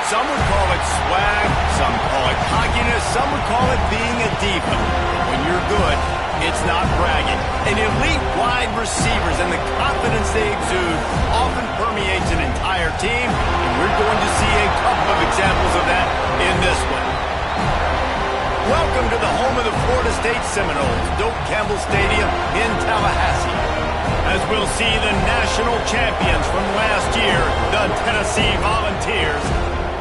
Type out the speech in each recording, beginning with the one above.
Some would call it swag, some call it cockiness, some would call it being a diva. When you're good, it's not bragging. And elite wide receivers and the confidence they exude often permeates an entire team, and we're going to see a couple of examples of that in this one. Welcome to the home of the Florida State Seminoles, Doak Campbell Stadium in Tallahassee. As we'll see the national champions from last year, the Tennessee Volunteers,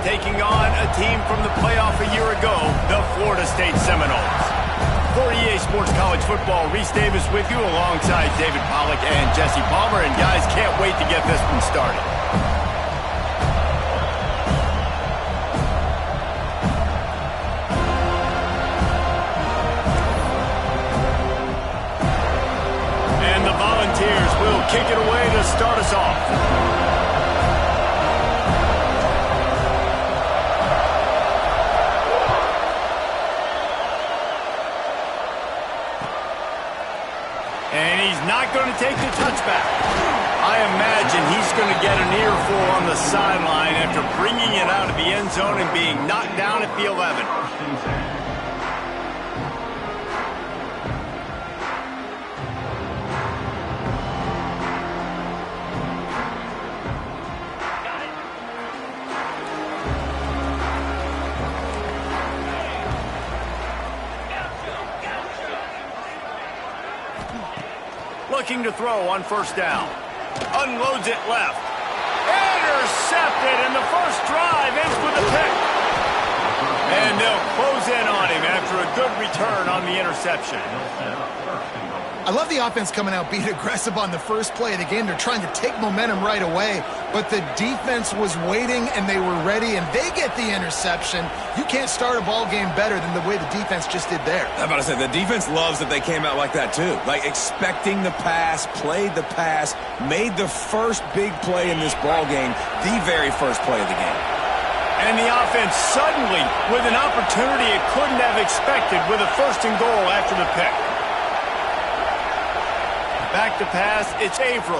taking on a team from the playoff a year ago, the Florida State Seminoles. For EA Sports College Football, Reese Davis with you alongside David Pollack and Jesse Palmer. And guys, can't wait to get this one started. And the Volunteers will kick it away to start us off. And he's not going to take the touchback. I imagine he's going to get an earful on the sideline after bringing it out of the end zone and being knocked down at the 11. Looking to throw on first down. Unloads it left. Intercepted, and the first drive ends with a pick. And they'll close in on him after a good return on the interception. I love the offense coming out being aggressive on the first play of the game. They're trying to take momentum right away, but the defense was waiting and they were ready, and they get the interception. You can't start a ball game better than the way the defense just did there. I'm about to say, the defense loves that they came out like that too. Like expecting the pass, played the pass, made the first big play in this ball game, the very first play of the game. And the offense suddenly, with an opportunity it couldn't have expected, with a first and goal after the pick. Back to pass, it's Averill.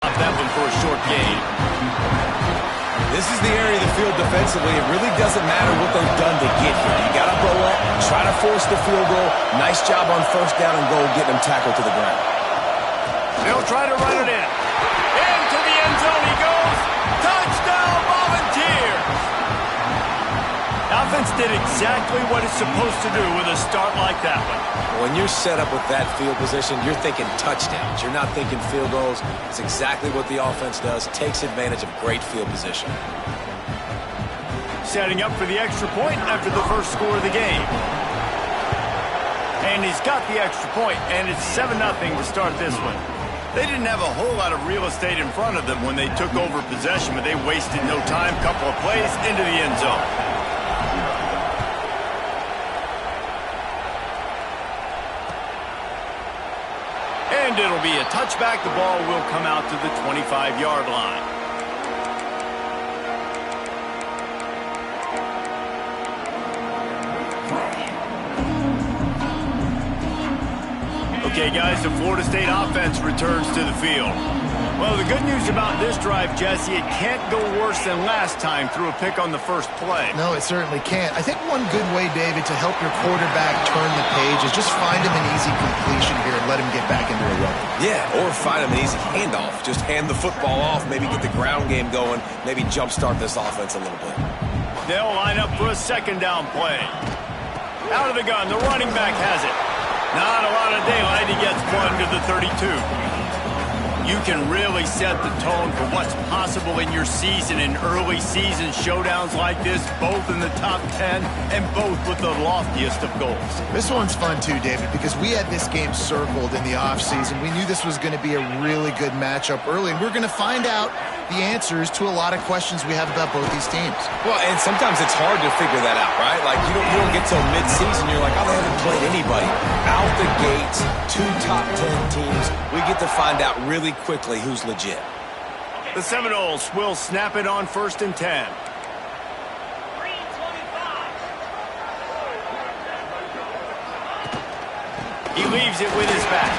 That one for a short gain. This is the area of the field defensively. It really doesn't matter what they've done to get here. You got to go up, try to force the field goal. Nice job on first down and goal, getting them tackled to the ground. They'll try to run it in. Into the end zone he goes. Touchdown, Volunteers! Offense did exactly what it's supposed to do with a start like that one. When you're set up with that field position, you're thinking touchdowns. You're not thinking field goals. It's exactly what the offense does. Takes advantage of great field position. Setting up for the extra point after the first score of the game. And he's got the extra point, and it's 7-0 to start this one. They didn't have a whole lot of real estate in front of them when they took over possession, but they wasted no time. Couple of plays into the end zone. And it'll be a touchback. The ball will come out to the 25-yard line. Okay, guys, the Florida State offense returns to the field. Well, the good news about this drive, Jesse, it can't go worse than last time through a pick on the first play. No, it certainly can't. I think one good way, David, to help your quarterback turn the page is just find him an easy completion here and let him get back into a run. Yeah, or find him an easy handoff. Just hand the football off, maybe get the ground game going, maybe jumpstart this offense a little bit. They'll line up for a second down play. Out of the gun, the running back has it. Not a lot of daylight. He gets one to the 32. You can really set the tone for what's possible in your season in early season showdowns like this, both in the top 10 and both with the loftiest of goals. This one's fun too, David, because we had this game circled in the offseason. We knew this was going to be a really good matchup early, and we're going to find out the answers to a lot of questions we have about both these teams. Well, and sometimes it's hard to figure that out, right? Like, you don't get till mid-season, you're like, oh, they haven't played anybody. Out the gates, 2 top 10 teams, we get to find out really quickly who's legit. The Seminoles will snap it on 1st and 10. He leaves it with his back.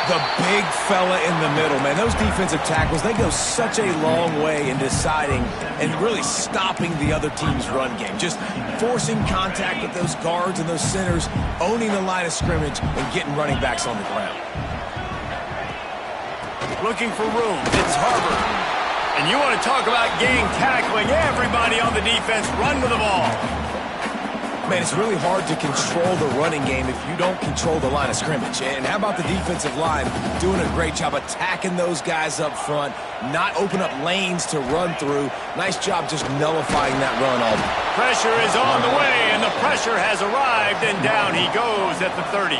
The big fella in the middle, man. Those defensive tackles, they go such a long way in deciding and really stopping the other team's run game. Just forcing contact with those guards and those centers, owning the line of scrimmage, and getting running backs on the ground. Looking for room. It's Harvard. And you want to talk about game tackling. Everybody on the defense run to the ball. Man, it's really hard to control the running game if you don't control the line of scrimmage. And how about the defensive line doing a great job attacking those guys up front, not open up lanes to run through. Nice job just nullifying that run all day. Pressure is on the way, and the pressure has arrived, and down he goes at the 30.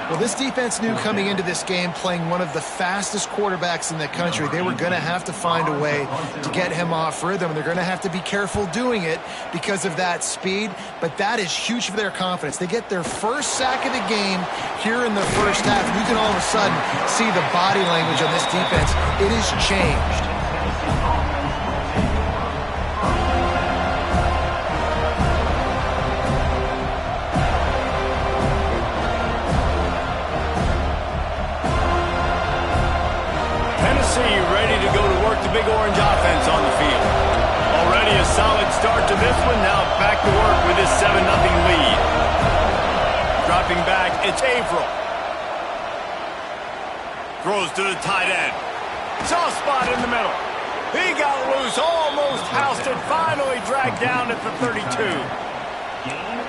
Well, this defense knew coming into this game, playing one of the fastest quarterbacks in the country, they were going to have to find a way to get him off rhythm. They're going to have to be careful doing it because of that speed, but that is huge for their confidence. They get their first sack of the game here in the first half. You can all of a sudden see the body language on this defense. It has changed. Ready to go to work the Big Orange offense on the field. Already a solid start to this one. Now back to work with his 7-0 lead. Dropping back, it's Averill. Throws to the tight end. Soft spot in the middle. He got loose, almost housed it, finally dragged down at the 32.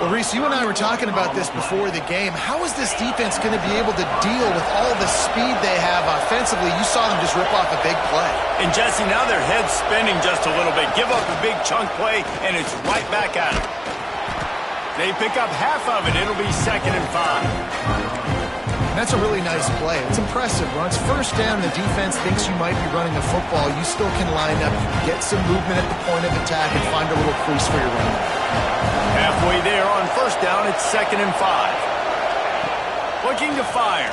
Well, Reese, you and I were talking about this before the game. How is this defense going to be able to deal with all the speed they have offensively? You saw them just rip off a big play. And, Jesse, now their head's spinning just a little bit. Give up a big chunk play, and it's right back at them. They pick up half of it. It'll be 2nd and 5. And that's a really nice play. It's impressive. When it's first down, the defense thinks you might be running a football. You still can line up, get some movement at the point of attack, and find a little crease for your running. Halfway there on first down, it's 2nd and 5. Looking to fire.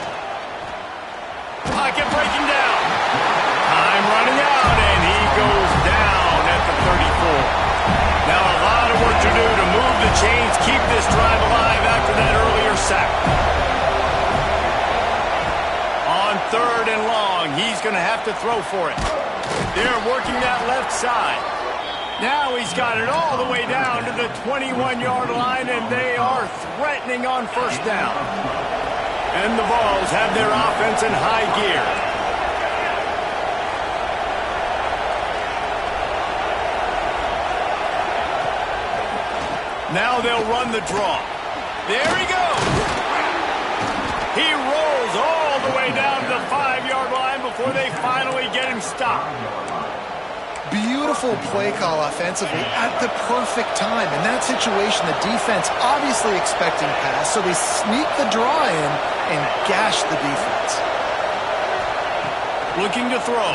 Pocket breaking down. Time running out, and he goes down at the 34. Now a lot of work to do to move the chains, keep this drive alive after that earlier sack. On 3rd and long, he's going to have to throw for it. They're working that left side. Now he's got it all the way down to the 21-yard line, and they are threatening on first down. And the Vols have their offense in high gear. Now they'll run the draw. There he goes. He rolls all the way down to the 5-yard line before they finally get him stopped. Beautiful play call offensively at the perfect time. In that situation, the defense obviously expecting pass, so they sneak the draw in and gash the defense. Looking to throw.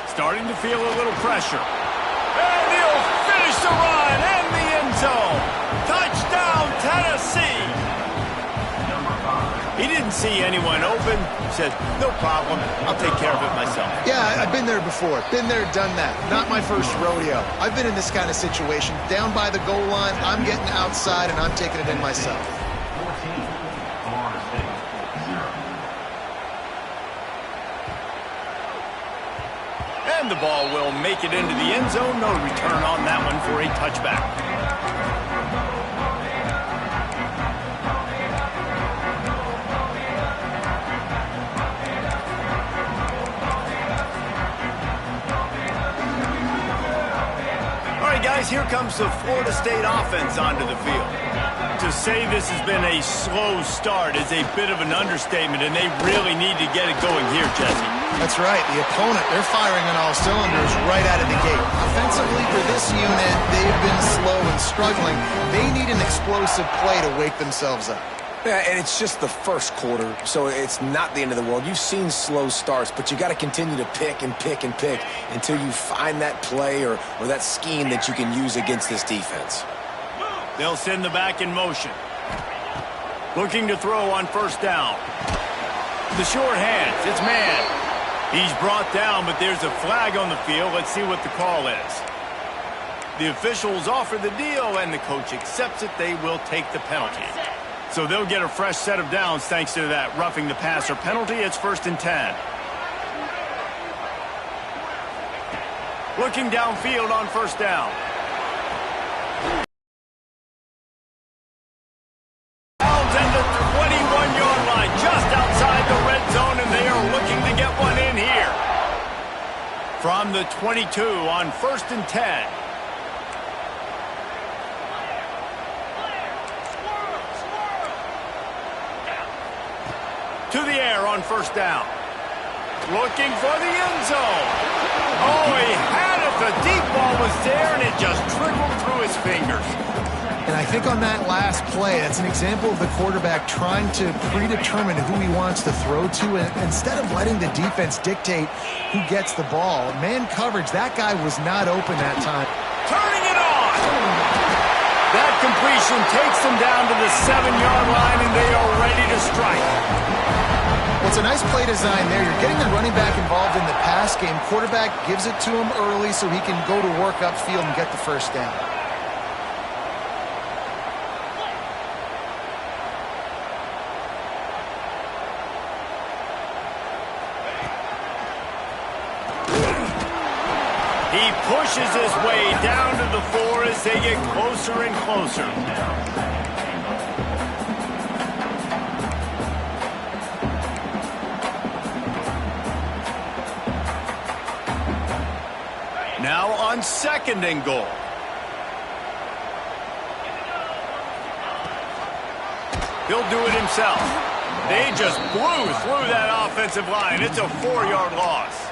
Starting to feel a little pressure. And he'll finish the run in the end zone. Touchdown, Tennessee. He didn't see anyone open. He said, no problem. I'll take care of it myself. Yeah, I've been there before. Been there, done that. Not my first rodeo. I've been in this kind of situation. Down by the goal line, I'm getting outside, and I'm taking it in myself. And the ball will make it into the end zone. No return on that one for a touchback. Guys, here comes the Florida State offense onto the field. To say this has been a slow start is a bit of an understatement, and they really need to get it going here, Jesse. That's right. The opponent, they're firing on all cylinders right out of the gate. Offensively, for this unit, they've been slow and struggling. They need an explosive play to wake themselves up. Yeah, and it's just the first quarter, so it's not the end of the world. You've seen slow starts, but you got to continue to pick and pick and pick until you find that play or that scheme that you can use against this defense. They'll send the back in motion. Looking to throw on first down. The short hands, it's man. He's brought down, but there's a flag on the field. Let's see what the call is. The officials offer the deal, and the coach accepts it. They will take the penalty. So they'll get a fresh set of downs thanks to that roughing the passer penalty. It's 1st and 10. Looking downfield on 1st down. Downs at the 21-yard line, just outside the red zone, and they are looking to get one in here. From the 22 on 1st and 10. To the air on 1st down. Looking for the end zone. Oh, he had it. The deep ball was there, and it just trickled through his fingers. And I think on that last play, that's an example of the quarterback trying to predetermine who he wants to throw to, and instead of letting the defense dictate who gets the ball. Man coverage, that guy was not open that time. Turning it on. That completion takes them down to the 7-yard line, and they are ready to strike. Well, it's a nice play design there. You're getting the running back involved in the pass game. Quarterback gives it to him early so he can go to work upfield and get the 1st down. He pushes his way down to the 4 as they get closer and closer. Now on 2nd and goal. He'll do it himself. They just blew through that offensive line. It's a 4-yard loss.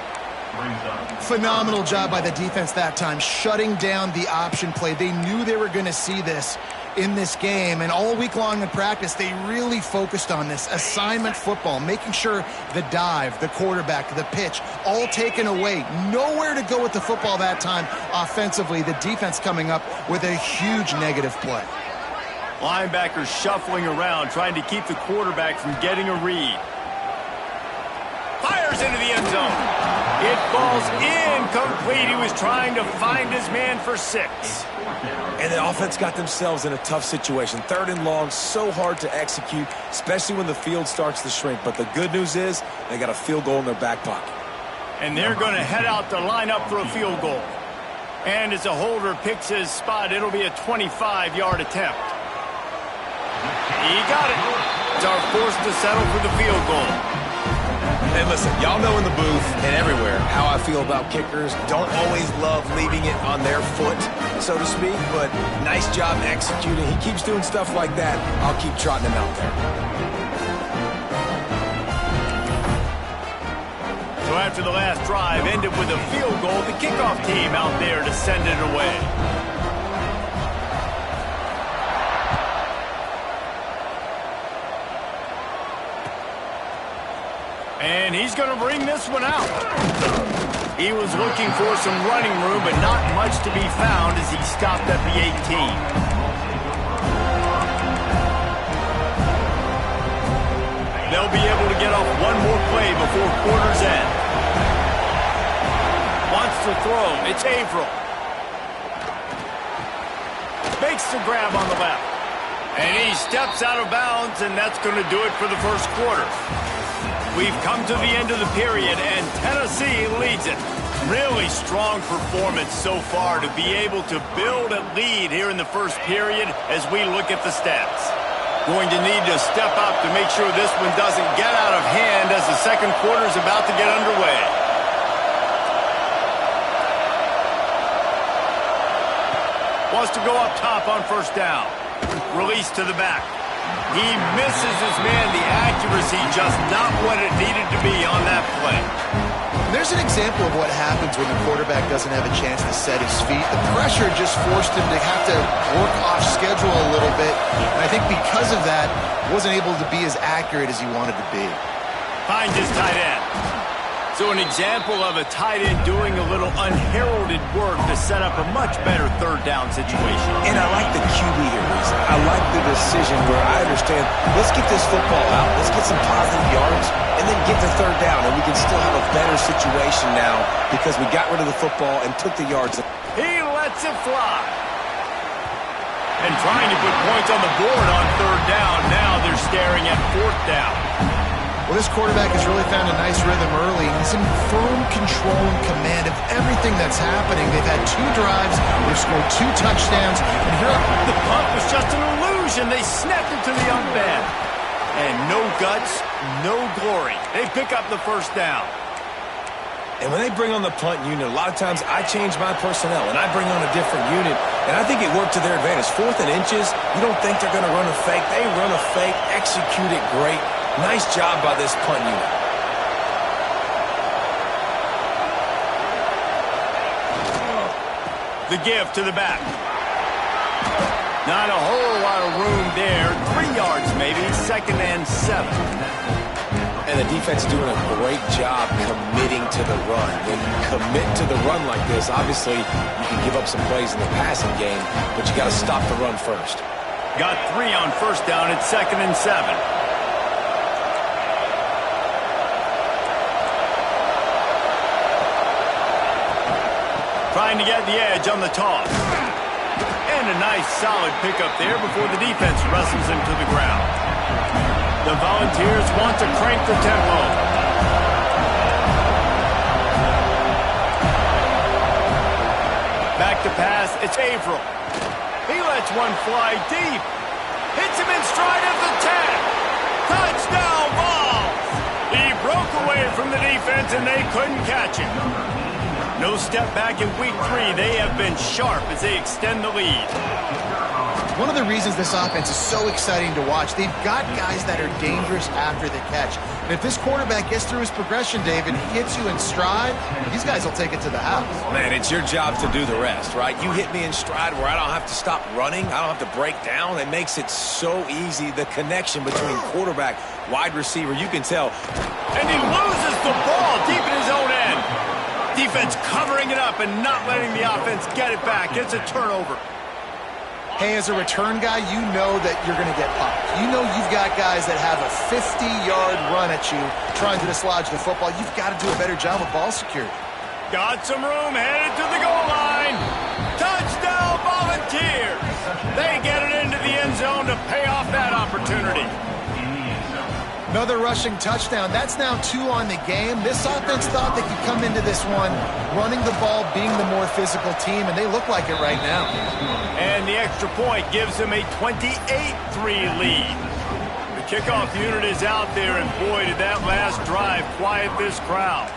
Phenomenal job by the defense that time, shutting down the option play. They knew they were going to see this in this game, and all week long in practice, they really focused on this assignment football, making sure the dive, the quarterback, the pitch, all taken away. Nowhere to go with the football that time offensively. The defense coming up with a huge negative play. Linebackers shuffling around, trying to keep the quarterback from getting a read. Fires into the end zone. It falls incomplete. He was trying to find his man for 6. And the offense got themselves in a tough situation. 3rd and long, so hard to execute, especially when the field starts to shrink. But the good news is they got a field goal in their back pocket. And they're going to head out to line up for a field goal. And as a holder picks his spot, it'll be a 25-yard attempt. He got it. It's our forced to settle for the field goal. And listen, y'all know in the booth and everywhere how I feel about kickers. Don't always love leaving it on their foot, so to speak, but nice job executing. He keeps doing stuff like that. I'll keep trotting him out there. So after the last drive ended with a field goal, the kickoff team out there to send it away. And he's going to bring this one out. He was looking for some running room, but not much to be found as he stopped at the 18. They'll be able to get off one more play before quarter's end. Wants to throw. It's Averill. Makes the grab on the left. And he steps out of bounds, and that's going to do it for the 1st quarter. We've come to the end of the period, and Tennessee leads it. Really strong performance so far to be able to build a lead here in the 1st period as we look at the stats. Going to need to step up to make sure this one doesn't get out of hand as the 2nd quarter is about to get underway. Wants to go up top on 1st down. Release to the back. He misses his man. The accuracy just not what it needed to be on that play. There's an example of what happens when the quarterback doesn't have a chance to set his feet. The pressure just forced him to have to work off schedule a little bit. And I think because of that, wasn't able to be as accurate as he wanted to be. Finds his tight end. So an example of a tight end doing a little unheralded work to set up a much better 3rd down situation. And I like the QB here, Lisa. I like the decision where I understand, let's get this football out. Let's get some positive yards and then get the 3rd down. And we can still have a better situation now because we got rid of the football and took the yards. He lets it fly. And trying to put points on the board on third down. Now they're staring at fourth down. Well, this quarterback has really found a nice rhythm early. He's in firm control and command of everything that's happening. They've had 2 drives. They've scored 2 touchdowns. And here, the punt was just an illusion. They snapped it to the young man. And no guts, no glory. They pick up the first down. And when they bring on the punt unit, a lot of times I change my personnel and I bring on a different unit. And I think it worked to their advantage. 4th and inches, you don't think they're going to run a fake. They run a fake, execute it great. Nice job by this punt unit. The give to the back. Not a whole lot of room there. 3 yards maybe, 2nd and 7. And the defense is doing a great job committing to the run. When you commit to the run like this, obviously you can give up some plays in the passing game, but you got to stop the run first. Got 3 on first down at 2nd and 7. Trying to get the edge on the toss. And a nice solid pickup there before the defense wrestles him to the ground. The Volunteers want to crank the tempo. Back to pass, it's Averill. He lets one fly deep. Hits him in stride of the 10. Touchdown ball! He broke away from the defense and they couldn't catch him. No step back in week 3. They have been sharp as they extend the lead. one of the reasons this offense is so exciting to watch, they've got guys that are dangerous after the catch. And if this quarterback gets through his progression, David, hits you in stride, these guys will take it to the house. Man, it's your job to do the rest, right? You hit me in stride where I don't have to stop running. I don't have to break down. It makes it so easy, the connection between quarterback, wide receiver. You can tell. And he loses the ball deep in his own end. Defense covering it up and not letting the offense get it back. It's a turnover. Hey, as a return guy, you know that you're going to get popped. You know you've got guys that have a 50-yard run at you trying to dislodge the football. You've got to do a better job of ball security. Got some room, headed to the goal line. Touchdown, Volunteers. They get it into the end zone to pay off that opportunity. Another rushing touchdown. That's now 2 on the game. This offense thought they could come into this one running the ball, being the more physical team, and they look like it right now. And the extra point gives them a 28-3 lead. The kickoff unit is out there, and boy, did that last drive quiet this crowd.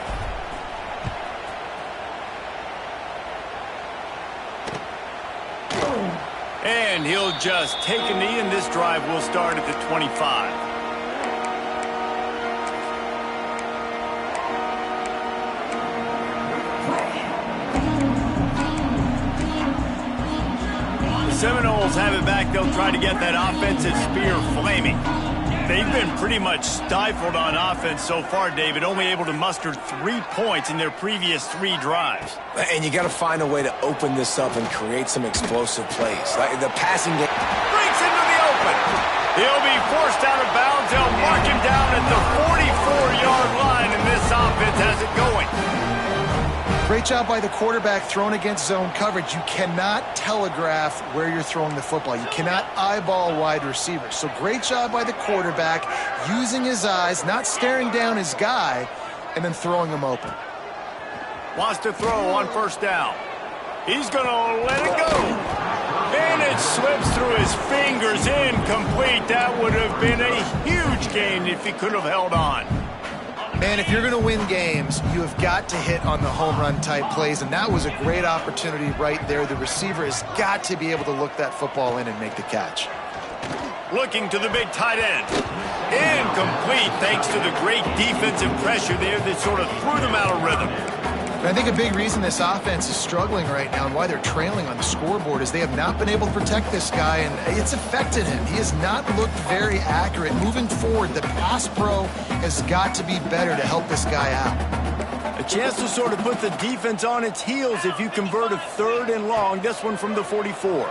And he'll just take a knee, and this drive will start at the 25. Seminoles have it back. They'll try to get that offensive spear flaming. They've been pretty much stifled on offense so far, David, only able to muster 3 points in their previous 3 drives. And you got to find a way to open this up and create some explosive plays. Like the passing game. Breaks into the open. He'll be forced out of bounds. They'll mark him down at the 44-yard line, and this offense has it going. Great job by the quarterback thrown against zone coverage. You cannot telegraph where you're throwing the football. You cannot eyeball wide receivers. So great job by the quarterback using his eyes, not staring down his guy, and then throwing him open. Wants to throw on first down. He's going to let it go. And it slips through his fingers, incomplete. That would have been a huge gain if he could have held on. Man, if you're going to win games, you have got to hit on the home run type plays, and that was a great opportunity right there. The receiver has got to be able to look that football in and make the catch. Looking to the big tight end. Incomplete thanks to the great defensive pressure there that sort of threw them out of rhythm. And I think a big reason this offense is struggling right now and why they're trailing on the scoreboard is they have not been able to protect this guy, and it's affected him. He has not looked very accurate. Moving forward, the pass pro has got to be better to help this guy out. A chance to sort of put the defense on its heels if you convert a 3rd and long. This one from the 44.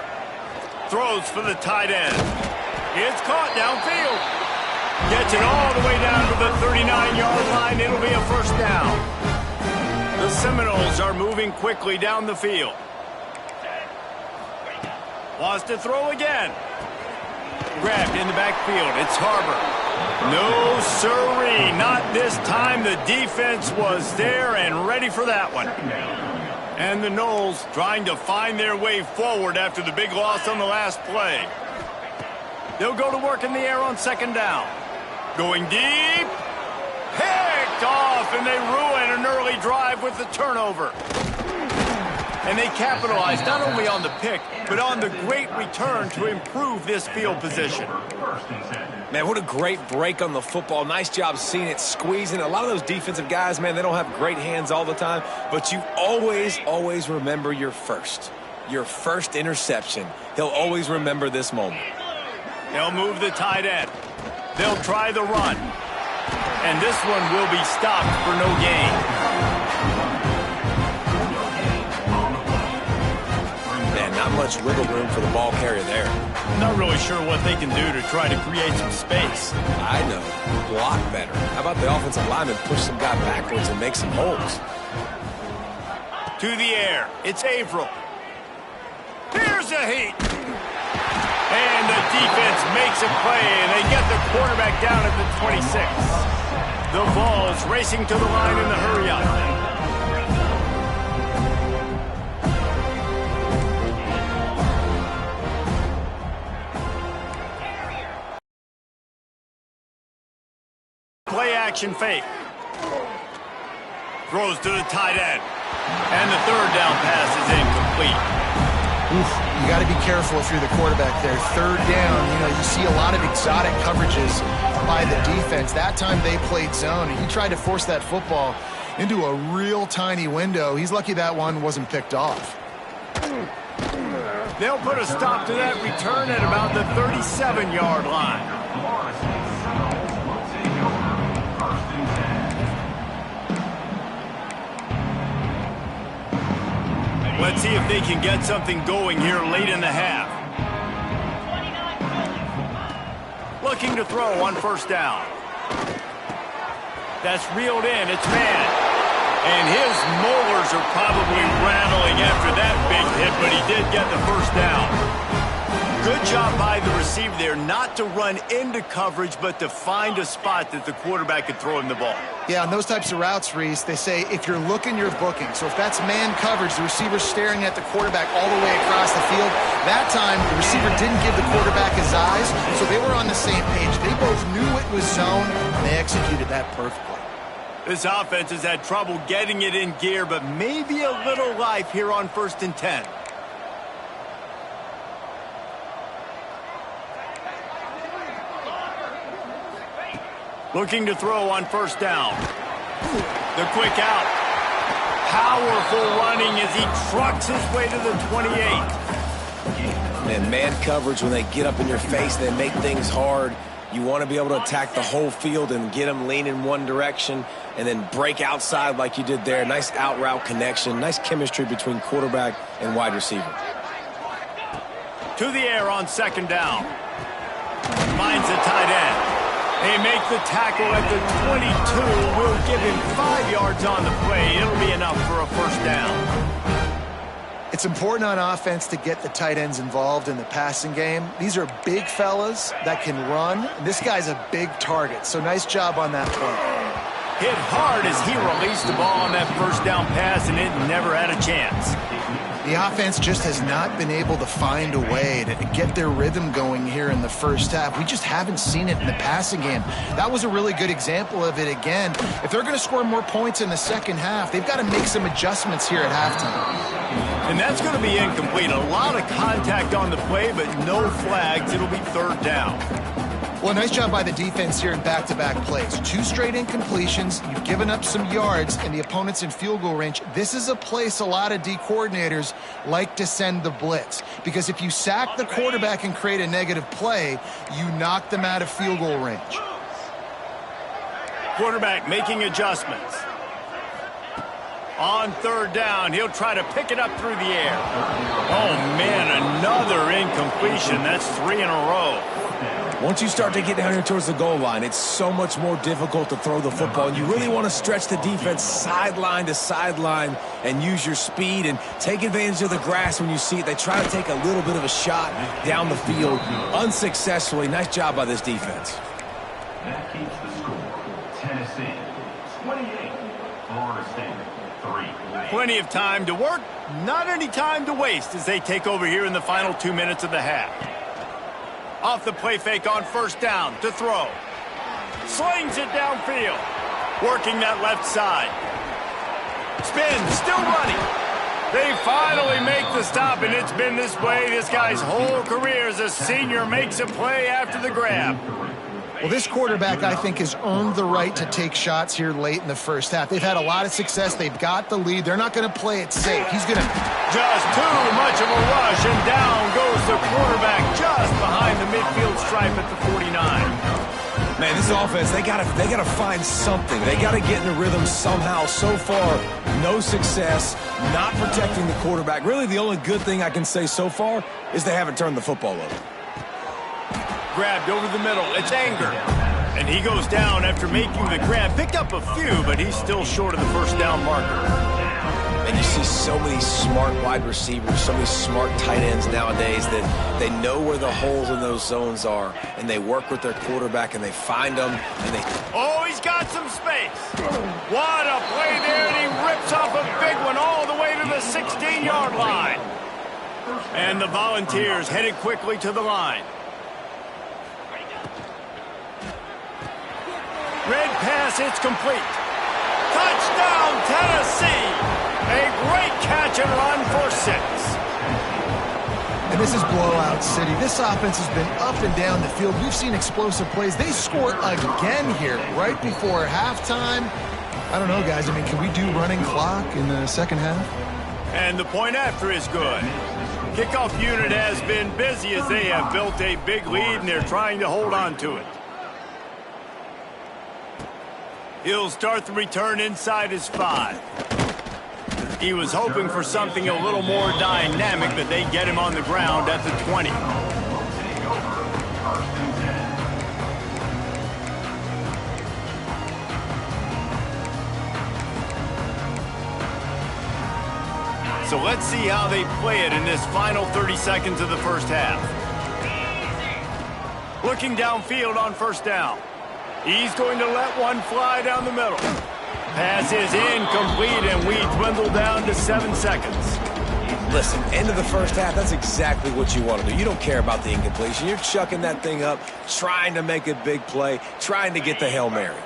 Throws for the tight end. It's caught downfield. Gets it all the way down to the 39-yard line. It'll be a first down. The Seminoles are moving quickly down the field. Wants to throw again. Grabbed in the backfield. It's Harbor. No, sirree. Not this time. The defense was there and ready for that one. And the Noles trying to find their way forward after the big loss on the last play. They'll go to work in the air on second down. Going deep. Picked off, and they ruin an early drive with the turnover. And they capitalized not only on the pick, but on the great return to improve this field position. Man, what a great break on the football. Nice job seeing it, squeezing. A lot of those defensive guys, man, they don't have great hands all the time, but you always remember your first interception. He'll always remember this moment. They'll move the tight end. They'll try the run. And this one will be stopped for no gain. Man, not much wiggle room for the ball carrier there. Not really sure what they can do to try to create some space. I know. Block better. How about the offensive lineman push some guy backwards and make some holes? To the air. It's Averill. Here's a heat. And the defense makes a play, and they get the quarterback down at the 26. The ball is racing to the line in the hurry-up. Play action fake. Throws to the tight end. And the third down pass is incomplete. You got to be careful if you're the quarterback there. Third down, you see a lot of exotic coverages by the defense. That time they played zone, and he tried to force that football into a real tiny window. He's lucky that one wasn't picked off. They'll put a stop to that return at about the 37-yard line. Let's see if they can get something going here late in the half. Looking to throw on first down. That's reeled in. It's man. And his molars are probably rattling after that big hit, but he did get the first down. Good job by the receiver there not to run into coverage, but to find a spot that the quarterback could throw him the ball. Yeah, on those types of routes, Reese, they say if you're looking, you're booking. So if that's man coverage, the receiver's staring at the quarterback all the way across the field. That time, the receiver didn't give the quarterback his eyes, so they were on the same page. They both knew it was zone, and they executed that perfectly. This offense has had trouble getting it in gear, but maybe a little life here on 1st and 10. Looking to throw on first down. The quick out. Powerful running as he trucks his way to the 28. And man coverage, when they get up in your face, they make things hard. You want to be able to attack the whole field and get them leaning one direction and then break outside like you did there. Nice out route connection. Nice chemistry between quarterback and wide receiver. To the air on second down. Finds the tight end. They make the tackle at the 22. Will give him 5 yards on the play. It'll be enough for a first down. It's important on offense to get the tight ends involved in the passing game. These are big fellas that can run. This guy's a big target, so nice job on that play. Hit hard as he released the ball on that first down pass, and it never had a chance. The offense just has not been able to find a way to get their rhythm going here in the first half. We just haven't seen it in the passing game. That was a really good example of it again. If they're going to score more points in the second half, they've got to make some adjustments here at halftime. And that's going to be incomplete. A lot of contact on the play, but no flags. It'll be third down. Well, nice job by the defense here in back-to-back plays. 2 straight incompletions. You've given up some yards, and the opponent's in field goal range. This is a place a lot of D coordinators like to send the blitz, because if you sack the quarterback and create a negative play, you knock them out of field goal range. Quarterback making adjustments. On third down, he'll try to pick it up through the air. Oh, man, another incompletion. That's 3 in a row. Once you start to get down here towards the goal line, it's so much more difficult to throw the football. And you really want to stretch the defense sideline to sideline and use your speed and take advantage of the grass when you see it. They try to take a little bit of a shot down the field unsuccessfully. Nice job by this defense. That keeps the score. Tennessee 28, Florida State 3. Plenty of time to work, not any time to waste as they take over here in the final 2 minutes of the half. Off the play fake on first down to throw. Slings it downfield. Working that left side. Spin, still running. They finally make the stop, and it's been this way this guy's whole career as a senior makes a play after the grab. Well, this quarterback, I think, has earned the right to take shots here late in the first half. They've had a lot of success. They've got the lead. They're not going to play it safe. He's going to... Just too much of a rush, and down goes the quarterback just behind the midfield stripe at the 49. Man, this offense, they gotta find something. They gotta get in the rhythm somehow. So far, no success, not protecting the quarterback. Really, the only good thing I can say so far is they haven't turned the football over. Grabbed over the middle. It's Anger. And he goes down after making the grab. Picked up a few, but he's still short of the first down marker. And you see so many smart wide receivers, so many smart tight ends nowadays that they know where the holes in those zones are, and they work with their quarterback, and they find them, and they... Oh, he's got some space. What a play there, and he rips off a big one all the way to the 16-yard line. And the Volunteers headed quickly to the line. Red pass, it's complete. Touchdown, Tennessee! A great catch and run for 6. And this is blowout city. This offense has been up and down the field. We've seen explosive plays. They score again here right before halftime. I don't know, guys. I mean, can we do running clock in the second half? And the point after is good. Kickoff unit has been busy as they have built a big lead, and they're trying to hold on to it. He'll start the return inside his 5. He was hoping for something a little more dynamic, but they get him on the ground at the 20. So let's see how they play it in this final 30 seconds of the first half. Looking downfield on first down. He's going to let one fly down the middle. Pass is incomplete, and we dwindle down to 7 seconds. Listen, end of the first half, that's exactly what you want to do. You don't care about the incompletion. You're chucking that thing up, trying to make a big play, trying to get the Hail Mary.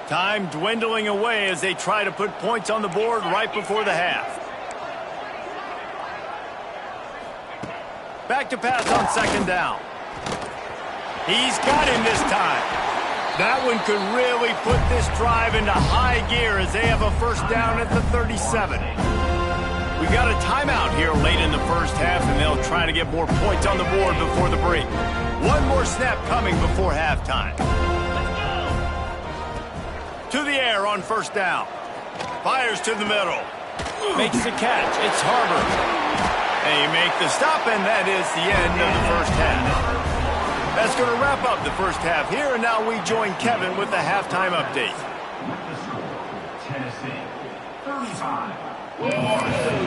Time dwindling away as they try to put points on the board right before the half. Back to pass on second down. He's got him this time. That one could really put this drive into high gear as they have a first down at the 37. We got a timeout here late in the first half, and they'll try to get more points on the board before the break. One more snap coming before halftime. To the air on first down. Fires to the middle. Makes the catch. It's Harbor. They make the stop, and that is the end of the first half. That's going to wrap up the first half here, and now we join Kevin with the halftime update. With the score, Tennessee 35, Florida State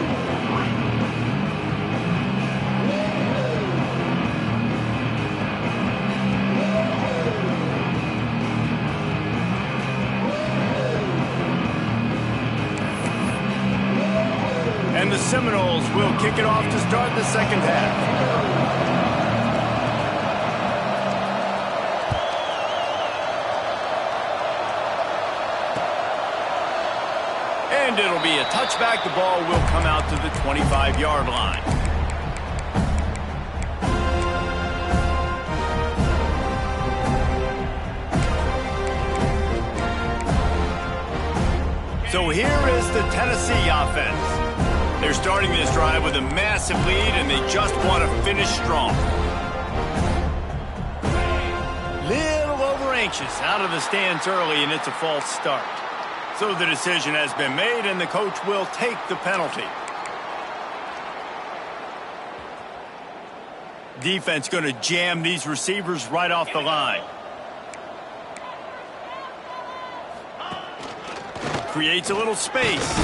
3. And the Seminoles will kick it off to start the second half. And it'll be a touchback. The ball will come out to the 25-yard line. So here is the Tennessee offense. They're starting this drive with a massive lead, and they just want to finish strong. Little over-anxious out of the stands early, and it's a false start. So the decision has been made, and the coach will take the penalty. Defense going to jam these receivers right off the line. Creates a little space.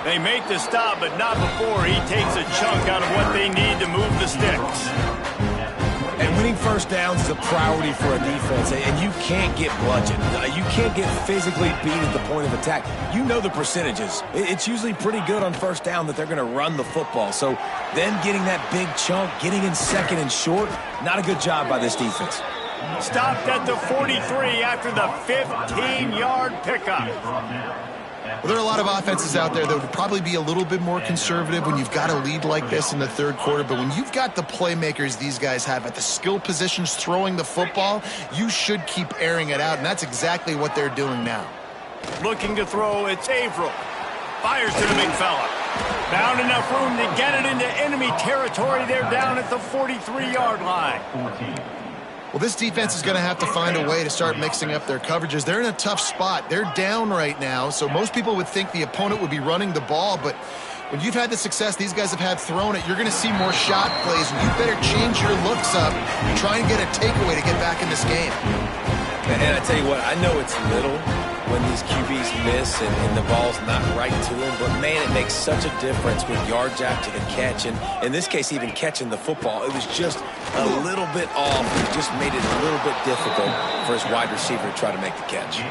They make the stop, but not before he takes a chunk out of what they need to move the sticks. And winning first downs is a priority for a defense, and you can't get bludgeoned. You can't get physically beat at the point of attack. You know the percentages. It's usually pretty good on first down that they're going to run the football. So then getting that big chunk, getting in second and short, not a good job by this defense. Stopped at the 43 after the 15-yard pickup. Well, there are a lot of offenses out there that would probably be a little bit more conservative when you've got a lead like this in the third quarter. But when you've got the playmakers these guys have at the skill positions throwing the football, you should keep airing it out, and that's exactly what they're doing now. Looking to throw, it's Averill. Fires to the big fella. Found enough room to get it into enemy territory. They're down at the 43-yard line. Well, this defense is going to have to find a way to start mixing up their coverages. They're in a tough spot. They're down right now, so most people would think the opponent would be running the ball, but when you've had the success these guys have had throwing it, you're going to see more shot plays, and you better change your looks up and try and get a takeaway to get back in this game. And I tell you what, I know it's little when these QBs miss and the ball's not right to them, but man, it makes such a difference with yards after the catch, and in this case, even catching the football. It was just a little bit off. It just made it a little bit difficult for his wide receiver to try to make the catch.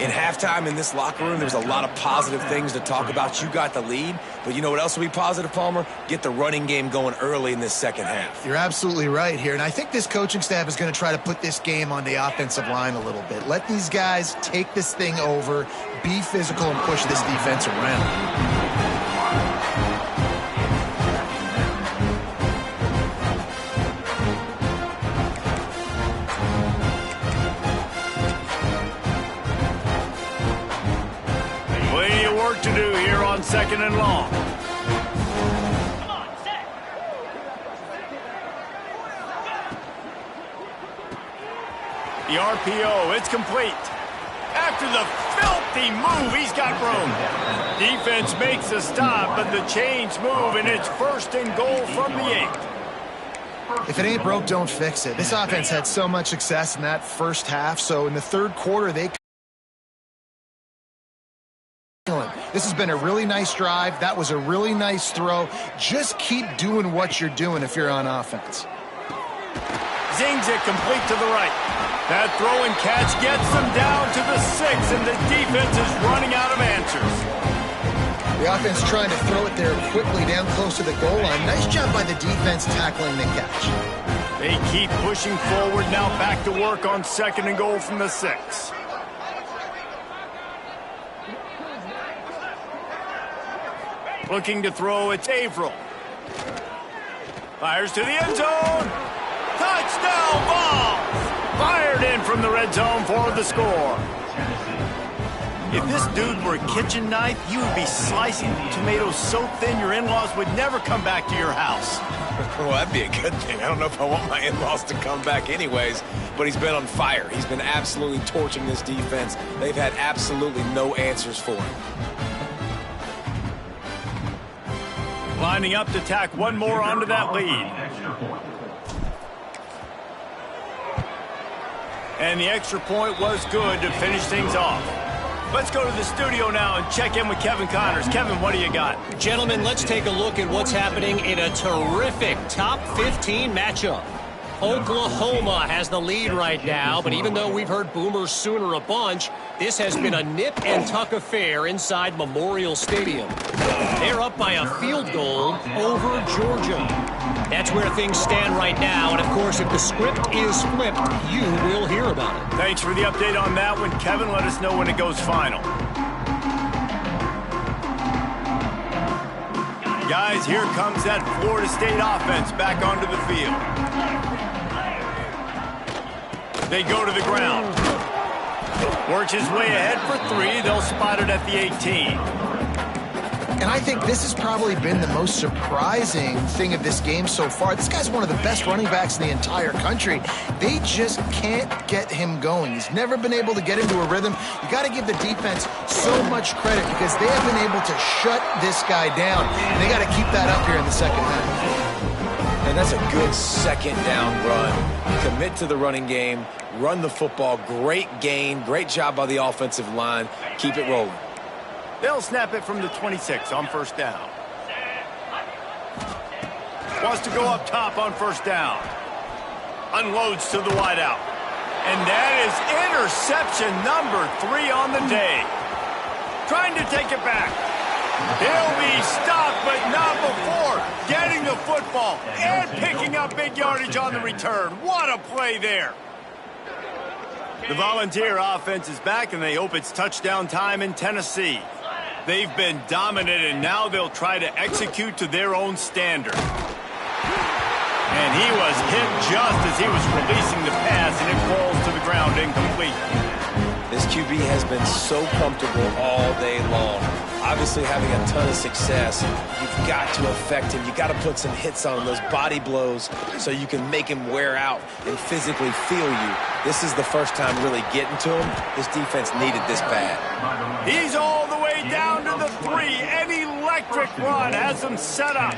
In halftime in this locker room, there's a lot of positive things to talk about. You got the lead, but you know what else will be positive, Palmer? Get the running game going early in this second half. You're absolutely right here, and I think this coaching staff is going to try to put this game on the offensive line a little bit. Let these guys take this thing over, be physical, and push this defense around. To do here on second and long. The RPO, it's complete. After the filthy move, he's got room. Defense makes a stop, but the chains move, and it's first and goal from the 8. If it ain't broke, don't fix it. This offense had so much success in that first half, so in the third quarter, this has been a really nice drive. That was a really nice throw. Just keep doing what you're doing if you're on offense. Zings it complete to the right. That throw and catch gets them down to the 6, and the defense is running out of answers. The offense trying to throw it there quickly down close to the goal line. Nice job by the defense tackling the catch. They keep pushing forward, now back to work on second and goal from the 6. Looking to throw, it's Averill. Fires to the end zone. Touchdown ball! Fired in from the red zone for the score. If this dude were a kitchen knife, you would be slicing tomatoes so thin your in-laws would never come back to your house. Well, that'd be a good thing. I don't know if I want my in-laws to come back anyways, but he's been on fire. He's been absolutely torching this defense. They've had absolutely no answers for him. Lining up to tack one more onto that lead. And the extra point was good to finish things off. Let's go to the studio now and check in with Kevin Connors. Kevin, what do you got? Gentlemen, let's take a look at what's happening in a terrific top 15 matchup. Oklahoma has the lead right now, but even though we've heard Boomer Sooner a bunch, this has been a nip-and-tuck affair inside Memorial Stadium. They're up by a field goal over Georgia. That's where things stand right now, and of course, if the script is flipped, you will hear about it. Thanks for the update on that one, Kevin. Let us know when it goes final. Guys, here comes that Florida State offense back onto the field. They go to the ground. Works his way ahead for 3. They'll spot it at the 18. And I think this has probably been the most surprising thing of this game so far. This guy's one of the best running backs in the entire country. They just can't get him going. He's never been able to get into a rhythm. You got to give the defense so much credit because they have been able to shut this guy down. And they got to keep that up here in the second half. And that's a good second down run. Commit to the running game, run the football. Great gain, great job by the offensive line. Keep it rolling. They'll snap it from the 26 on first down. Wants to go up top on first down. Unloads to the wideout. And that is interception number 3 on the day. Trying to take it back. He'll be stopped, but not before getting the football and picking up big yardage on the return. What a play there. The Volunteer offense is back, and they hope it's touchdown time in Tennessee. They've been dominant, and now they'll try to execute to their own standard. And he was hit just as he was releasing the pass, and it falls to the ground incomplete. This QB has been so comfortable all day long. Obviously having a ton of success. You've got to affect him. You've got to put some hits on him, those body blows, so you can make him wear out and physically feel you. This is the first time really getting to him. This defense needed this bad. He's all the way down to the 3. An electric run has him set up.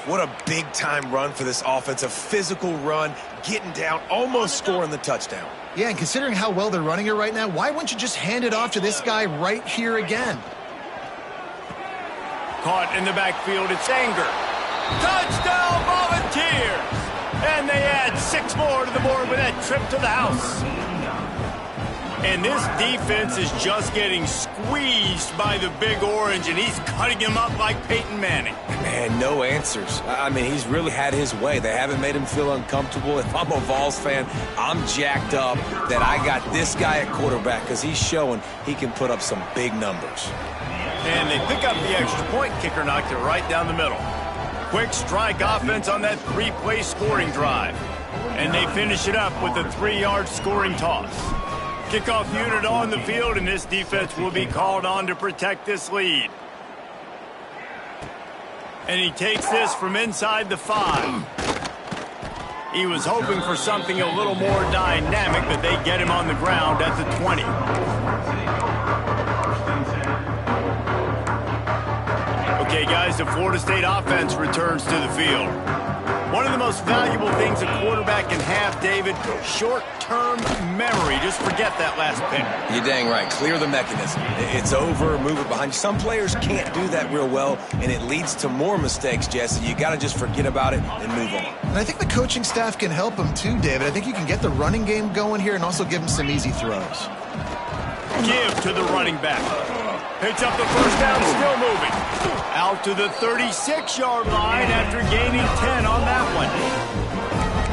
What a big-time run for this offense. A physical run, getting down, almost scoring the touchdown. Yeah, and considering how well they're running it right now, why wouldn't you just hand it off to this guy right here again? Caught in the backfield, it's Anger. Touchdown, Volunteers! And they add 6 more to the board with that trip to the house. And this defense is just getting squeezed by the Big Orange, and he's cutting him up like Peyton Manning. Man, no answers. I mean, he's really had his way. They haven't made him feel uncomfortable. If I'm a Vols fan, I'm jacked up that I got this guy at quarterback because he's showing he can put up some big numbers. And they pick up the extra point. Kicker knocked it right down the middle. Quick strike offense on that 3-play scoring drive. And they finish it up with a 3-yard scoring toss. Kickoff unit on the field, and this defense will be called on to protect this lead. And he takes this from inside the 5. He was hoping for something a little more dynamic, but they get him on the ground at the 20. Okay, guys, the Florida State offense returns to the field. One of the most valuable things a quarterback can have, David, short-term memory. Just forget that last pick. You're dang right. Clear the mechanism. It's over, move it behind you. Some players can't do that real well, and it leads to more mistakes, Jesse. You got to just forget about it and move on. And I think the coaching staff can help him too, David. I think you can get the running game going here and also give him some easy throws. Give to the running back. Picks up the first down, still moving. Out to the 36-yard line after gaining 10 on that one.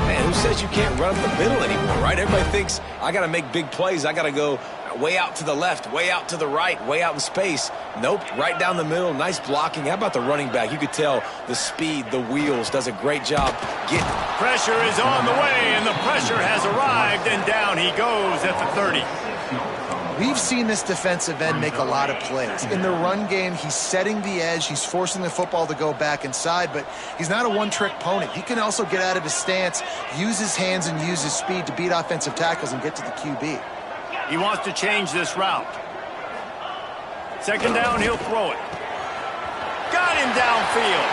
Man, who says you can't run up the middle anymore, right? Everybody thinks I got to make big plays. I got to go way out to the left, way out to the right, way out in space. Nope, right down the middle, nice blocking. How about the running back? You could tell the speed, the wheels, does a great job getting. Pressure is on the way, and the pressure has arrived, and down he goes at the 30. We've seen this defensive end make a lot of plays. In the run game, he's setting the edge. He's forcing the football to go back inside, but he's not a one-trick pony. He can also get out of his stance, use his hands, and use his speed to beat offensive tackles and get to the QB. He wants to change this route. Second down, he'll throw it. Got him downfield.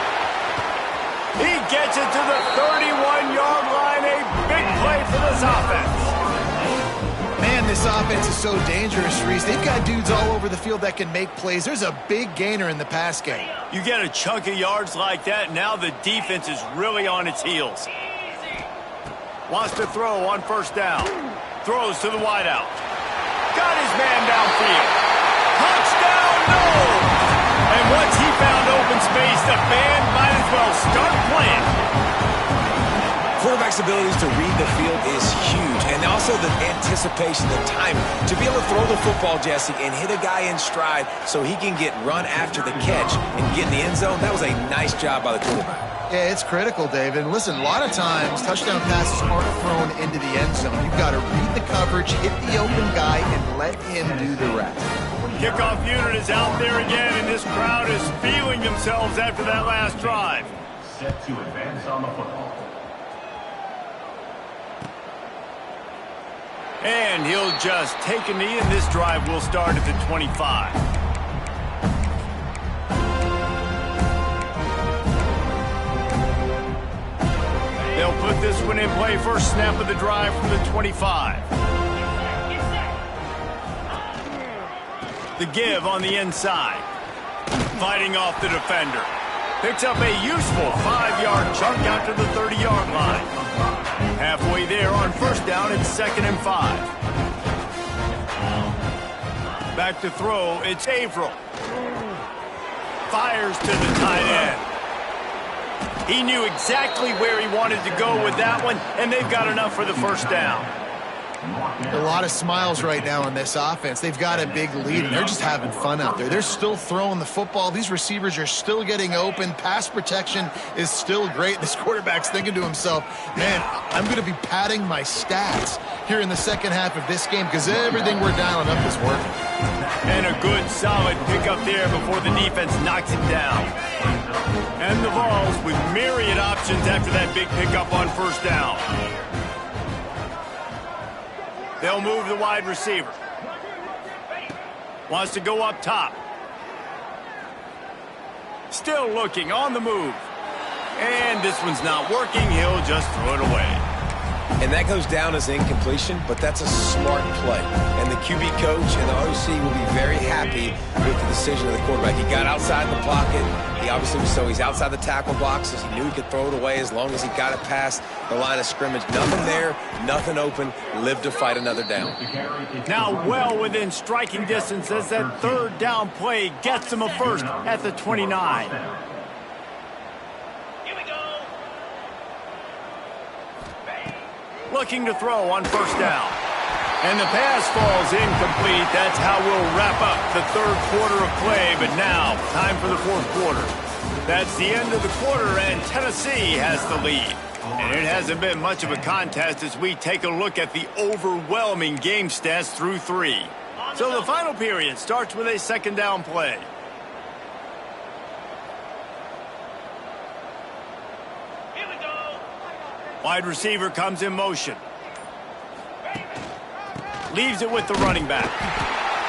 He gets it to the 31-yard line. A big play for this offense. Man, this offense is so dangerous, Reese. They've got dudes all over the field that can make plays. There's a big gainer in the pass game. You get a chunk of yards like that, now the defense is really on its heels. Wants to throw on first down. Throws to the wideout. Got his man downfield. Touchdown, no! And once he found open space, the band might as well start playing. Quarterback's abilities to read the field is huge, and also the anticipation, the timing. To be able to throw the football, Jesse, and hit a guy in stride so he can get run after the catch and get in the end zone, that was a nice job by the quarterback. Yeah, it's critical, David. And listen, a lot of times touchdown passes aren't thrown into the end zone. You've got to read the coverage, hit the open guy, and let him do the rest. Kickoff unit is out there again, and this crowd is feeling themselves after that last drive. Set to advance on the football. And he'll just take a knee, and this drive will start at the 25. They'll put this one in play. First snap of the drive from the 25. The give on the inside. Fighting off the defender. Picks up a useful 5-yard chunk out to the 30-yard line. Halfway there on first down, it's 2nd and 5. Back to throw, it's Averill. Fires to the tight end. He knew exactly where he wanted to go with that one, and they've got enough for the first down. A lot of smiles right now in this offense. They've got a big lead, and they're just having fun out there. They're still throwing the football. These receivers are still getting open. Pass protection is still great. This quarterback's thinking to himself, man, I'm going to be padding my stats here in the second half of this game because everything we're dialing up is working. And a good, solid pickup there before the defense knocks him down. And the Vols with myriad options after that big pickup on first down. They'll move the wide receiver. Wants to go up top. Still looking on the move. And this one's not working. He'll just throw it away. And that goes down as incompletion, but that's a smart play. And the QB coach and the OC will be very happy with the decision of the quarterback. He got outside the pocket. He obviously was, so he's outside the tackle boxes. He knew he could throw it away as long as he got it past the line of scrimmage. Nothing there, nothing open. Lived to fight another down. Now well within striking distance as that third down play gets him a first at the 29. Looking to throw on first down. And the pass falls incomplete. That's how we'll wrap up the third quarter of play. But now, time for the fourth quarter. That's the end of the quarter, and Tennessee has the lead. And it hasn't been much of a contest as we take a look at the overwhelming game stats through 3. So the final period starts with a second down play. Wide receiver comes in motion. Leaves it with the running back.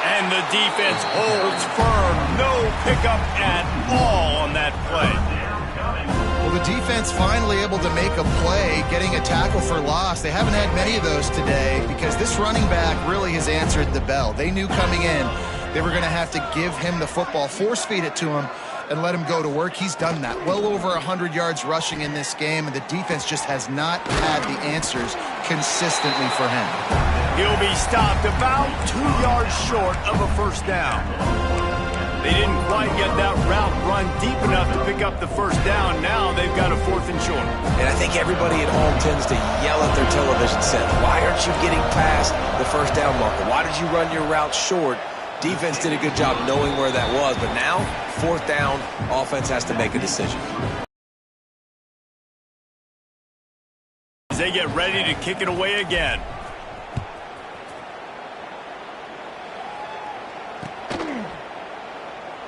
And the defense holds firm. No pickup at all on that play. Well, the defense finally able to make a play, getting a tackle for loss. They haven't had many of those today because this running back really has answered the bell. They knew coming in they were going to have to give him the football, force feed it to him, and let him go to work. He's done that. Well over 100 yards rushing in this game, and the defense just has not had the answers consistently for him. He'll be stopped about 2 yards short of a first down. They didn't quite get that route run deep enough to pick up the first down. Now they've got a 4th and short. And I think everybody at home tends to yell at their television set. Why aren't you getting past the first down marker? Why did you run your route short? Defense did a good job knowing where that was, but now, 4th down, offense has to make a decision. As they get ready to kick it away again.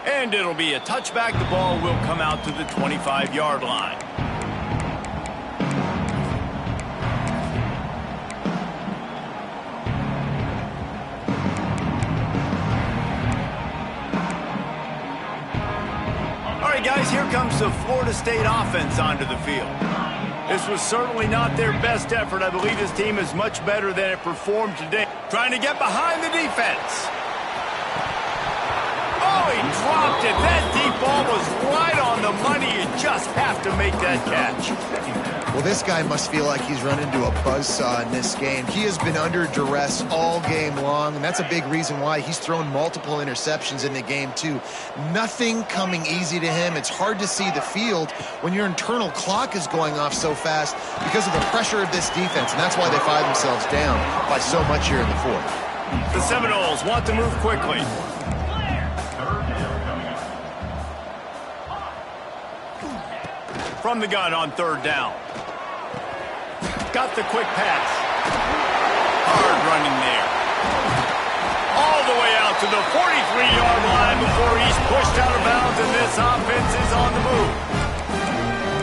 And it'll be a touchback. The ball will come out to the 25-yard line. Guys, here comes the Florida State offense onto the field. This was certainly not their best effort. I believe this team is much better than it performed today. Trying to get behind the defense. Oh, he dropped it. That deep ball was right on the money. You just have to make that catch. Well, this guy must feel like he's run into a buzzsaw in this game. He has been under duress all game long, and that's a big reason why he's thrown multiple interceptions in the game, too. Nothing coming easy to him. It's hard to see the field when your internal clock is going off so fast because of the pressure of this defense, and that's why they find themselves down by so much here in the fourth. The Seminoles want to move quickly. From the gun on third down. Got the quick pass. Hard running there. All the way out to the 43-yard line before he's pushed out of bounds, and this offense is on the move.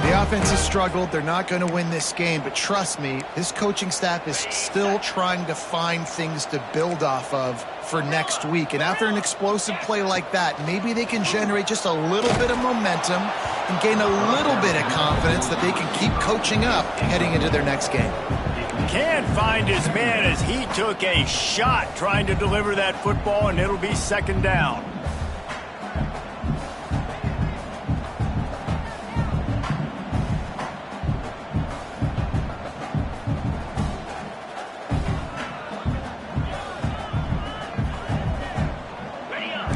The offense has struggled. They're not going to win this game, but trust me, this coaching staff is still trying to find things to build off of for next week. And after an explosive play like that, maybe they can generate just a little bit of momentum and gain a little bit of confidence that they can keep coaching up heading into their next game. Can't find his man as he took a shot trying to deliver that football, and it'll be second down.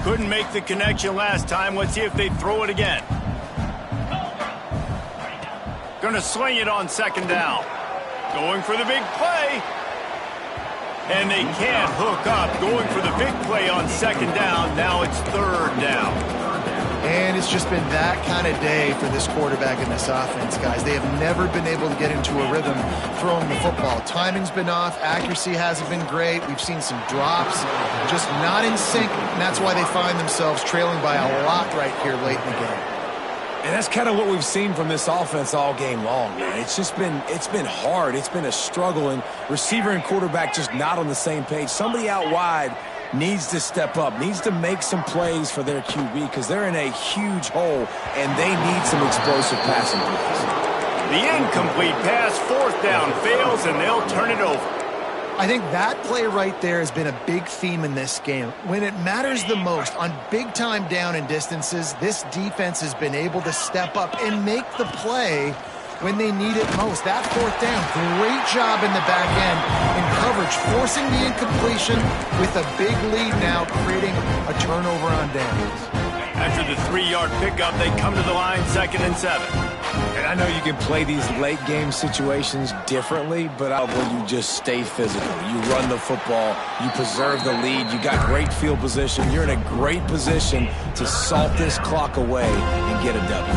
Couldn't make the connection last time. Let's see if they throw it again. Gonna sling it on second down. Going for the big play. And they can't hook up. Going for the big play on second down. Now it's third down. And it's just been that kind of day for this quarterback and this offense, guys. They have never been able to get into a rhythm throwing the football. Timing's been off. Accuracy hasn't been great. We've seen some drops. Just not in sync. And that's why they find themselves trailing by a lot right here late in the game. And that's kind of what we've seen from this offense all game long, man. It's been hard. It's been a struggle, and receiver and quarterback just not on the same page. Somebody out wide needs to step up, needs to make some plays for their QB because they're in a huge hole, and they need some explosive passing plays. The incomplete pass, fourth down, fails, and they'll turn it over. I think that play right there has been a big theme in this game. When it matters the most, on big-time down and distances, this defense has been able to step up and make the play when they need it most. That fourth down, great job in the back end in coverage, forcing the incompletion with a big lead now, creating a turnover on downs. After the 3-yard pickup, they come to the line, 2nd and 7. And I know you can play these late-game situations differently, but you just stay physical. You run the football. You preserve the lead. You got great field position. You're in a great position to salt this clock away and get a W.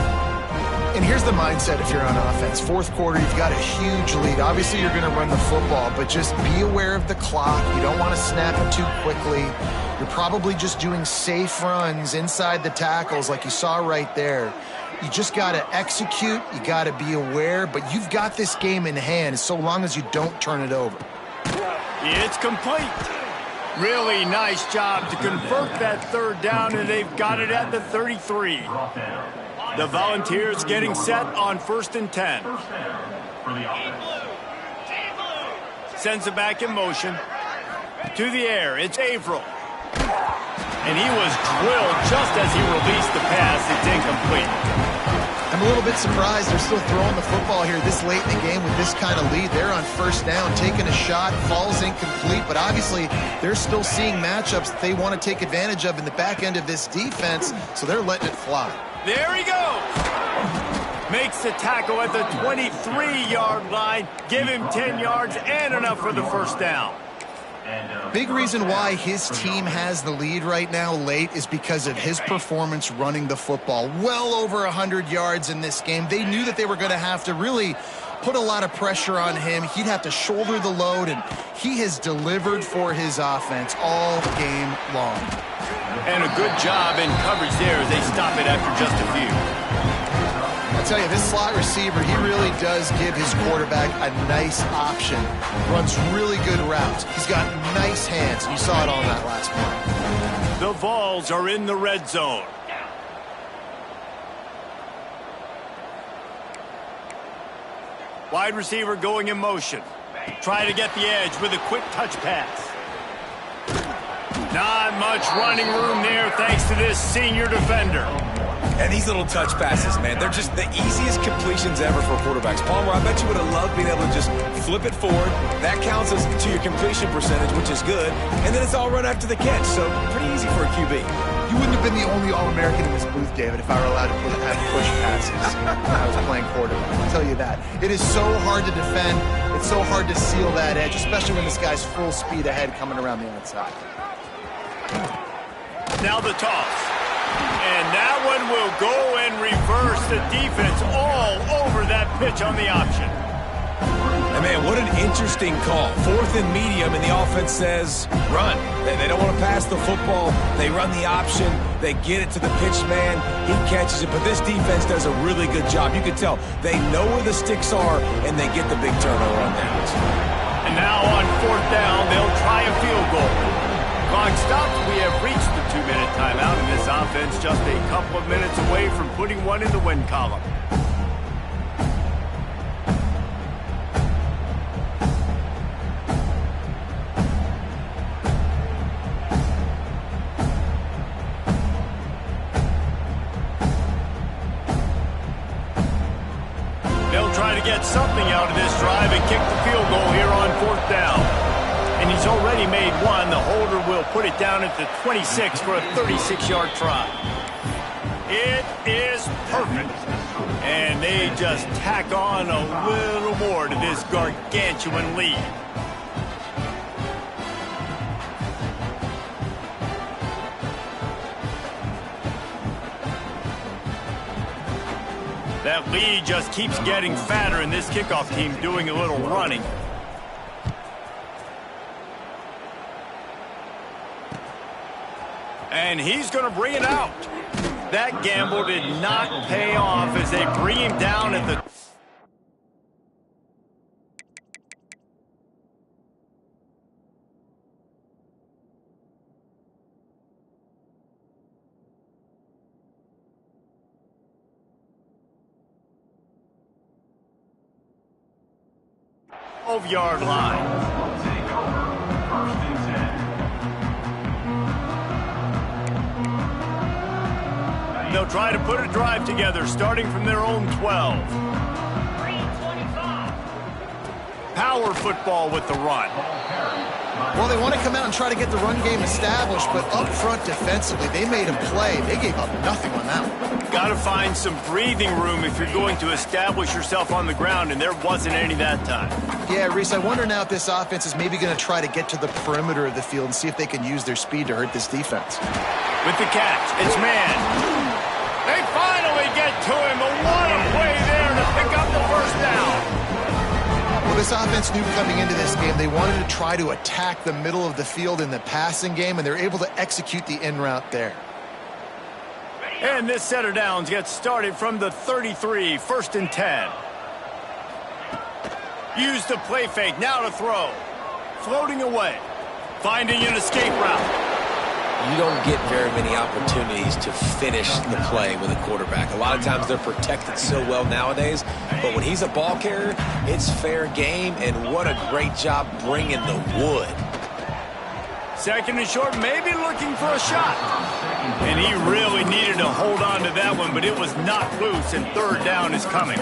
And here's the mindset if you're on offense. Fourth quarter, you've got a huge lead. Obviously, you're going to run the football, but just be aware of the clock. You don't want to snap it too quickly. You're probably just doing safe runs inside the tackles like you saw right there. You just got to execute. You got to be aware, but you've got this game in hand so long as you don't turn it over. It's complete. Really nice job to convert that third down, and they've got it at the 33. The Volunteers getting set on 1st and 10. Sends it back in motion. To the air, it's Averill. And he was drilled just as he released the pass. It's incomplete. I'm a little bit surprised they're still throwing the football here this late in the game with this kind of lead. They're on 1st down, taking a shot, falls incomplete, but obviously they're still seeing matchups that they want to take advantage of in the back end of this defense, so they're letting it fly. There he goes. Makes the tackle at the 23-yard line. Give him 10 yards and enough for the 1st down. Big reason why his team has the lead right now late is because of his performance running the football. Well over 100 yards in this game. They knew that they were going to have to really put a lot of pressure on him. He'd have to shoulder the load, and he has delivered for his offense all game long. And a good job in coverage there as they stop it after just a few. I'll tell you, this slot receiver, he really does give his quarterback a nice option. Runs really good routes. He's got nice hands. You saw it on that last play. The Vols are in the red zone. Wide receiver going in motion. Try to get the edge with a quick touch pass. Not much running room there thanks to this senior defender. And these little touch passes, man, they're just the easiest completions ever for quarterbacks. Palmer, I bet you would have loved being able to just flip it forward. That counts as to your completion percentage, which is good. And then it's all run after the catch, so pretty easy for a QB. You wouldn't have been the only All-American in this booth, David, if I were allowed to have push passes when I was playing quarterback. I'll tell you that. It is so hard to defend. It's so hard to seal that edge, especially when this guy's full speed ahead coming around the outside. Now the toss. And that one will go and reverse the defense all over that pitch on the option. And, man, what an interesting call. 4th and medium, and the offense says run. They don't want to pass the football. They run the option. They get it to the pitch man. He catches it. But this defense does a really good job. You can tell they know where the sticks are, and they get the big turnover on downs. And now on 4th down, they'll try a field goal. Clock stops. We have reached the 2-minute timeout, and this offense just a couple of minutes away from putting one in the win column. Get something out of this drive and kick the field goal here on 4th down. And he's already made one. The holder will put it down at the 26 for a 36-yard try. It is perfect. And they just tack on a little more to this gargantuan lead. That lead just keeps getting fatter, and this kickoff team doing a little running. And he's going to bring it out. That gamble did not pay off as they bring him down at the... yard line. They'll try to put a drive together, starting from their own 12. Power football with the run. Well, they want to come out and try to get the run game established, but up front defensively, they made him play. They gave up nothing on that one. Got to find some breathing room if you're going to establish yourself on the ground, and there wasn't any that time. Yeah, Reese, I wonder now if this offense is maybe going to try to get to the perimeter of the field and see if they can use their speed to hurt this defense. With the catch, it's man. They finally get to him, but what a play there to pick up the first down. Well, this offense knew coming into this game they wanted to try to attack the middle of the field in the passing game, and they're able to execute the in route there. And this set of downs gets started from the 33, 1st and 10. Use the play fake, now to throw. Floating away, finding an escape route. You don't get very many opportunities to finish the play with a quarterback. A lot of times they're protected so well nowadays, but when he's a ball carrier, it's fair game, and what a great job bringing the wood. 2nd and short, maybe looking for a shot. And he really needed to hold on to that one, but it was knocked loose, and 3rd down is coming.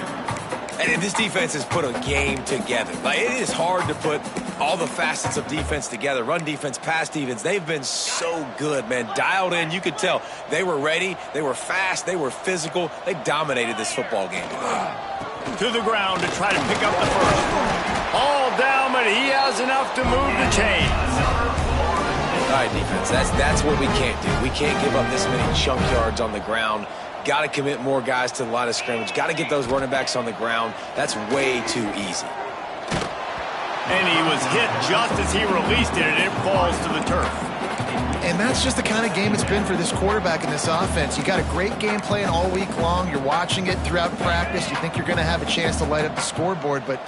And this defense has put a game together. Like, it is hard to put all the facets of defense together. Run defense, pass defense. They've been so good, man. Dialed in. You could tell they were ready. They were fast. They were physical. They dominated this football game today. To the ground to try to pick up the first. All down, but he has enough to move the chains. All right, defense, that's what we can't do. We can't give up this many chunk yards on the ground. Got to commit more guys to the line of scrimmage. Got to get those running backs on the ground. That's way too easy. And he was hit just as he released it, and it falls to the turf. And that's just the kind of game it's been for this quarterback in this offense. You got a great game plan all week long. You're watching it throughout practice. You think you're going to have a chance to light up the scoreboard, but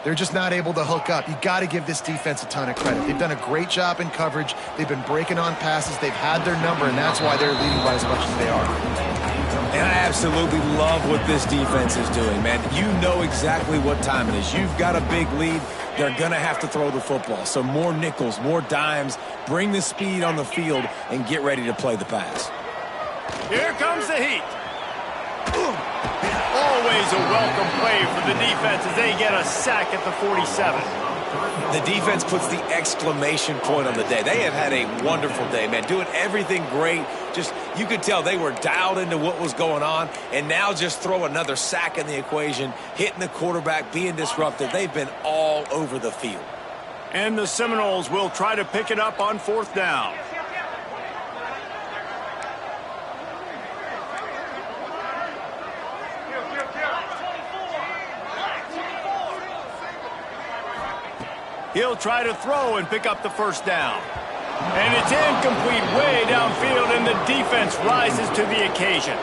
they're just not able to hook up. You got to give this defense a ton of credit. They've done a great job in coverage. They've been breaking on passes. They've had their number, and that's why they're leading by as much as they are. And I absolutely love what this defense is doing, man. You know exactly what time it is. You've got a big lead. They're going to have to throw the football. So more nickels, more dimes, bring the speed on the field, and get ready to play the pass. Here comes the heat. Always a welcome play for the defense as they get a sack at the 47. The defense puts the exclamation point on the day. They have had a wonderful day, man. Doing everything great. Just, you could tell they were dialed into what was going on, and now just throw another sack in the equation, hitting the quarterback, being disruptive. They've been all over the field. And the Seminoles will try to pick it up on 4th down. He'll try to throw and pick up the first down. And it's incomplete way downfield, and the defense rises to the occasion.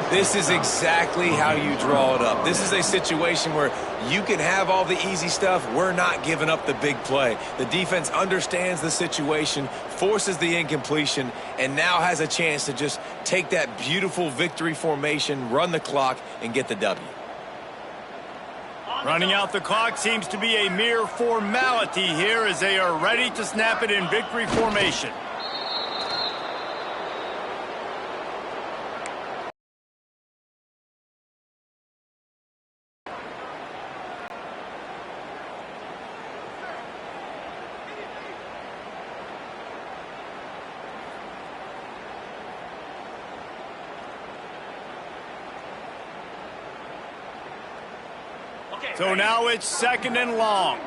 This is exactly how you draw it up. This is a situation where you can have all the easy stuff. We're not giving up the big play. The defense understands the situation, forces the incompletion, and now has a chance to just take that beautiful victory formation, run the clock, and get the W. Running out the clock seems to be a mere formality here as they are ready to snap it in victory formation. So now it's 2nd and long.